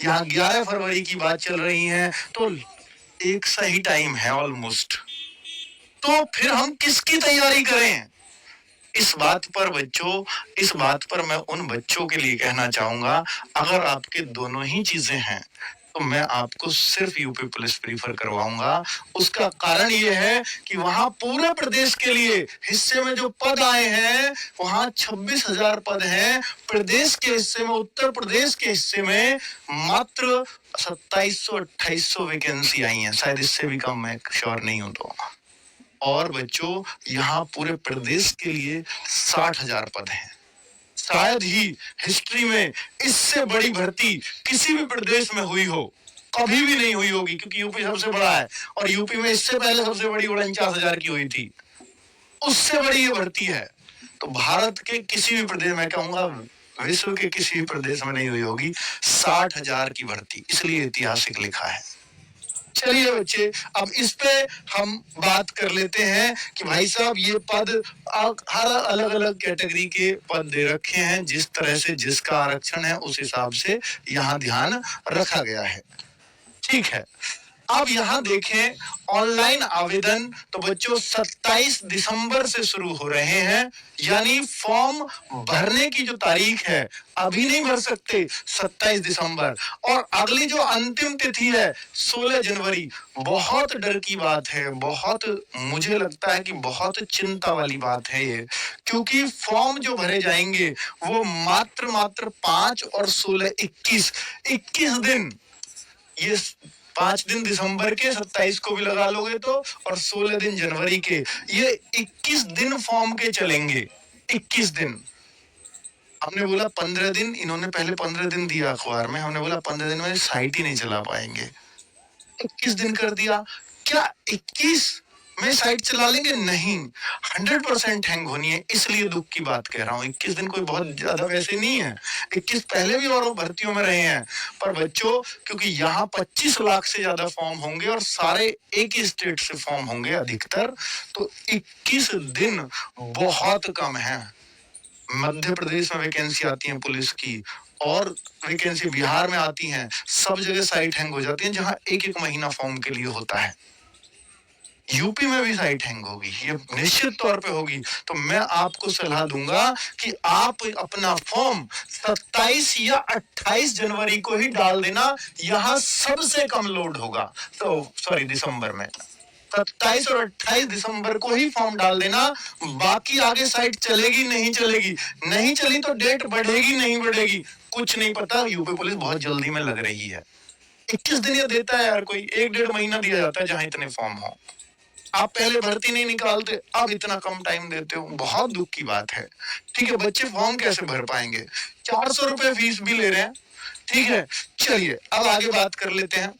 यहाँ 11 फरवरी की बात चल रही है, तो एक सा ही टाइम है ऑलमोस्ट। तो फिर हम किसकी तैयारी करें? इस बात पर बच्चों, इस बात पर मैं उन बच्चों के लिए कहना चाहूंगा, अगर आपके दोनों ही चीजें हैं तो मैं आपको सिर्फ यूपी पुलिस प्रीफर करवाऊंगा। उसका कारण ये है कि वहां पूरे प्रदेश के लिए हिस्से में जो पद आए हैं, वहां 26,000 पद हैं। प्रदेश के हिस्से में, उत्तर प्रदेश के हिस्से में मात्र 2700-2800 वैकेंसी आई हैं, शायद इससे भी कम, मैं श्योर नहीं हूं तो। और बच्चों, यहाँ पूरे प्रदेश के लिए 60,000 पद हैं। शायद ही हिस्ट्री में इससे बड़ी भर्ती किसी भी प्रदेश में हुई हो, कभी भी नहीं हुई होगी, क्योंकि यूपी सबसे बड़ा है। और यूपी में इससे पहले सबसे बड़ी 49,000 की हुई थी, उससे बड़ी ये भर्ती है। तो भारत के किसी भी प्रदेश में, कहूंगा विश्व के किसी भी प्रदेश में नहीं हुई होगी 60,000 की भर्ती, इसलिए ऐतिहासिक लिखा है। चलिए बच्चे, अब इस पे हम बात कर लेते हैं कि भाई साहब ये पद हर अलग अलग कैटेगरी के पद दे रखे हैं, जिस तरह से जिसका आरक्षण है उस हिसाब से यहाँ ध्यान रखा गया है। ठीक है, अब यहाँ देखें ऑनलाइन आवेदन, तो बच्चों 27 दिसंबर से शुरू हो रहे हैं, यानी फॉर्म भरने की जो तारीख है, अभी नहीं भर सकते 27 दिसंबर। और अगली जो अंतिम तिथि है 16 जनवरी। बहुत डर की बात है, बहुत, मुझे लगता है कि बहुत चिंता वाली बात है ये, क्योंकि फॉर्म जो भरे जाएंगे वो मात्र 5 और 16, 21 दिन, ये 5 दिन दिसंबर के, 27 को भी लगा लोगे तो, और 16 दिन जनवरी के, ये 21 दिन फॉर्म के चलेंगे। 21 दिन, हमने बोला 15 दिन, इन्होंने पहले 15 दिन दिया अखबार में, हमने बोला 15 दिन में साइट ही नहीं चला पाएंगे, 21 दिन कर दिया। क्या 21 में साइट चला लेंगे? नहीं, 100% हैंग होनी है, इसलिए दुख की बात कह रहा हूँ। 21 दिन कोई बहुत ज्यादा वैसे नहीं है, 21 पहले भी और भर्तियों में रहे हैं। पर बच्चों, क्योंकि यहाँ 25 लाख से ज्यादा फॉर्म होंगे और सारे एक ही स्टेट से फॉर्म होंगे अधिकतर, तो 21 दिन बहुत कम है। मध्य प्रदेश में वैकेंसी आती है पुलिस की, और वैकेंसी बिहार में आती हैं, सब जगह साइट हैंग हो जाती है, जहां एक एक महीना फॉर्म के लिए होता है। यूपी में भी साइट हैंग होगी, ये निश्चित तौर पे होगी। तो मैं आपको सलाह दूंगा कि आप अपना फॉर्म 27 या 28 जनवरी को ही डाल देना, यहां सबसे कम लोड होगा। तो सॉरी, दिसंबर में 27 और 28 दिसंबर को ही फॉर्म डाल देना। बाकी आगे साइट चलेगी नहीं चलेगी, नहीं चली तो डेट बढ़ेगी नहीं बढ़ेगी, कुछ नहीं पता। यूपी पुलिस बहुत जल्दी में लग रही है। 21 दिन ये देता है यार, कोई 1-1.5 महीना दिया जाता है जहां इतने फॉर्म हो। आप पहले भर्ती नहीं निकालते, अब इतना कम टाइम देते हो, बहुत दुख की बात है। ठीक है, बच्चे फॉर्म कैसे भर पाएंगे? 400 रुपए फीस भी ले रहे हैं। ठीक है, चलिए अब आगे बात कर लेते हैं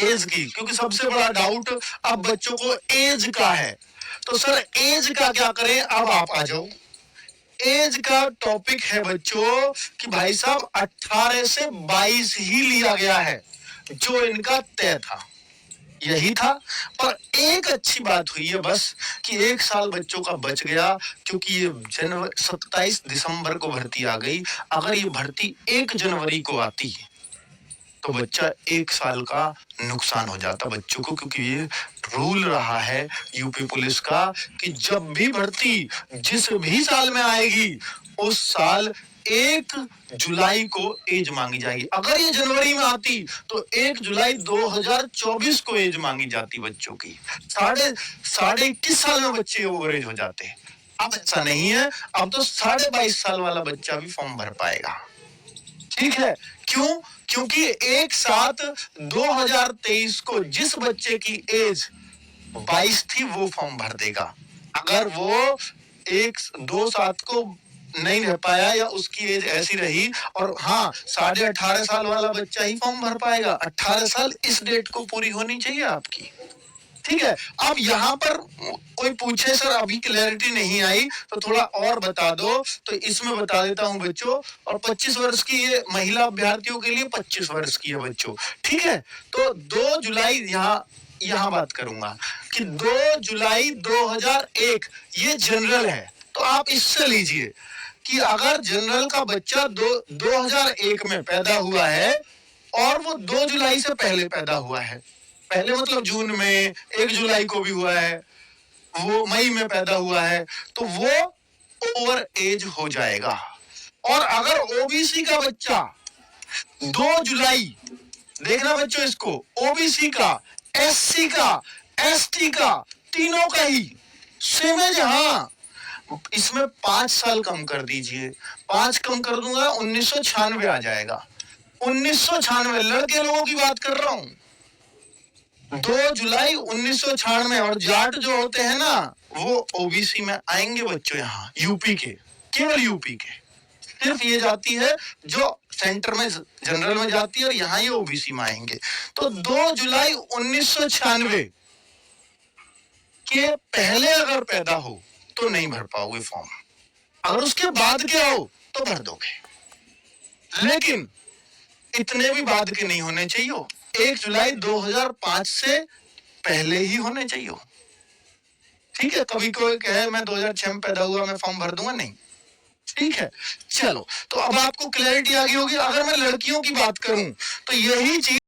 एज की, क्योंकि सबसे बड़ा डाउट अब बच्चों को एज का है। तो सर एज का क्या करें? अब आप आ जाओ। एज का टॉपिक है बच्चों कि भाई साहब 18 से 22 ही लिया गया है, जो इनका तय था यही था। पर एक अच्छी बात हुई है बस कि 1 साल बच्चों का बच गया, क्योंकि ये 27 दिसंबर को भर्ती आ गई। अगर ये भर्ती 1 जनवरी को आती तो बच्चा 1 साल का नुकसान हो जाता बच्चों को, क्योंकि ये रूल रहा है यूपी पुलिस का कि जब भी भर्ती जिस भी साल में आएगी, उस साल 1 जुलाई को एज मांगी जाएगी। अगर ये जनवरी में आती तो 1 जुलाई 2024 को एज मांगी जाती बच्चों की। साढ़े 21 साल में बच्चे ओवरेज हो जाते। अब ऐसा नहीं है, अब तो 22.5 साल वाला बच्चा भी फॉर्म भर पाएगा। ठीक है, क्यों? क्योंकि एक साथ 2023 को जिस बच्चे की एज 22 थी वो फॉर्म भर देगा। अगर वो 1-2 सात को नहीं रह पाया या उसकी एज ऐसी रही, और हाँ 18.5 साल वाला बच्चा ही फॉर्म भर पाएगा। 18 साल इस डेट को पूरी होनी चाहिए आपकी। ठीक है, अब यहाँ पर कोई पूछे सर अभी क्लैरिटी नहीं आई तो थोड़ा और बता दो, तो इसमें बता देता हूँ बच्चों। और 25 वर्ष की ये महिला अभ्यर्थियों के लिए 25 वर्ष की है बच्चों। ठीक है, तो 2 जुलाई यहाँ बात करूंगा कि 2 जुलाई 2001 ये जनरल है। तो आप इससे लीजिए कि अगर जनरल का बच्चा 2001 में पैदा हुआ है और वो 2 जुलाई से पहले पैदा हुआ है, पहले मतलब जून में, 1 जुलाई को भी हुआ है, वो मई में पैदा हुआ है, तो वो ओवर एज हो जाएगा। और अगर ओबीसी का बच्चा 2 जुलाई, देखना बच्चों इसको, ओबीसी का, एससी का, एसटी का, तीनों का ही सेम है। हाँ, इसमें 5 साल कम कर दीजिए, 5 कम कर दूंगा 1996 आ जाएगा। 1996, लड़के लोगों की बात कर रहा हूं। 2 जुलाई 1996, और जाट जो होते हैं ना वो ओबीसी में आएंगे बच्चों, यहाँ यूपी के, केवल यूपी के, सिर्फ ये जाती है जो सेंटर में जनरल में जाती है, और यहाँ ये ओबीसी में आएंगे। तो 2 जुलाई 1996 के पहले अगर पैदा हो तो नहीं भर पाओगे फॉर्म, अगर उसके बाद के हो तो भर दोगे, लेकिन इतने भी बाद के नहीं होने चाहिए। 1 जुलाई 2005 से पहले ही होने चाहिए। ठीक है, कभी कोई कहे मैं 2006 में पैदा हुआ, मैं फॉर्म भर दूंगा, नहीं। ठीक है, चलो, तो अब आपको क्लैरिटी आ गई होगी। अगर मैं लड़कियों की बात करूं तो यही चीज